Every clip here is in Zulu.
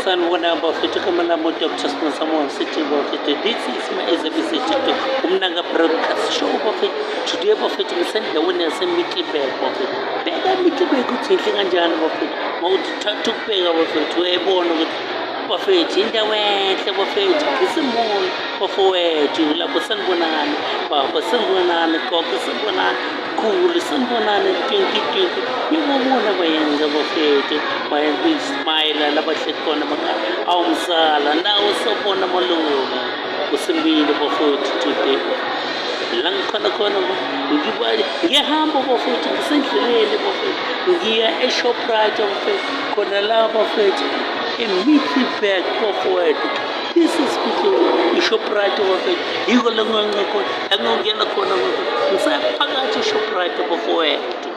sanibona bafethu kamana Dr. Samuel City bafethu. This is my exhibition to umnanga broadcast show bafethu. Today bafethu ngisendaweni yaseMiddelburg bafethu. Bheka eMiddelburg ukuthi inhle kanjani bafethu. Mawuthi thatha ukubheka bafethu uyayibona ukuthi bafethu indawo enhle bafethu. Isimall bafowethu lapho sanibonani baba sanibonani gogo sanibonani khulu sanibonani 2020 ngibona bayenza bafethu bayismile labahle khona makhaya awumsala ndawo sobona malunga usimbile bafethu today la ngikhona khona ngiyahamba bafethu ngisendleleni bafethu ngiya eShoprite bafethu khona la bafethu eMiddelburg bafethu. This is iShoprite bafethu yiko engingena khona bafethu ngisaphakathi eShoprite bafethu.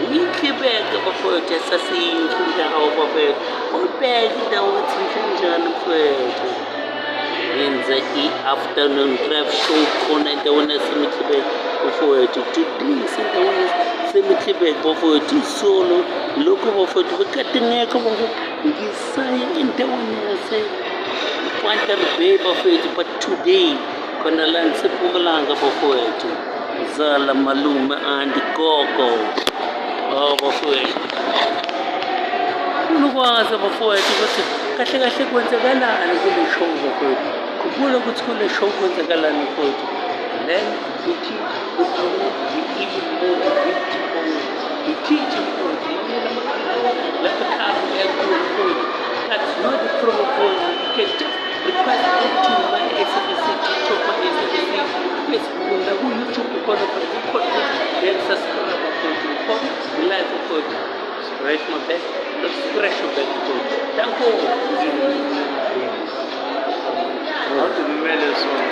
Middelburg bafethu sasiyindawo bafethu ubheka indawo ukuthi kanjani bafethu yenza i-afternoon drive show khona endaweni yaseMiddelburg bafethu. Today sendaweni yaseMiddelburg bafethu isolo lokho bafethu bekade ngekho bafethu ngisaya endaweni yase-Quantum Bay bafethu but today khona la ngisePumalanga bafethu zala malume and gogo bafowethu ukwazi bafowethu ukuthi kahle kahle kwenzakalani kule show bafowethu. Khumbula ukuthi kule show kwenzakalani bafowethu. Then we teach the promote the even more beautiful. We teach bafowethu let the car help you bafowethu. That's not the promo. You can just request it to my SBC TikTok, my SBC Facebook, na YouTube khona bafowethu. Then subscribe bafowethu. Life bafowethu. Right my back. Let's scratch your back bafowethu. Thank you. How to be made as well.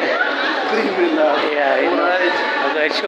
Criminal. Yeah, I know. Right. Okay,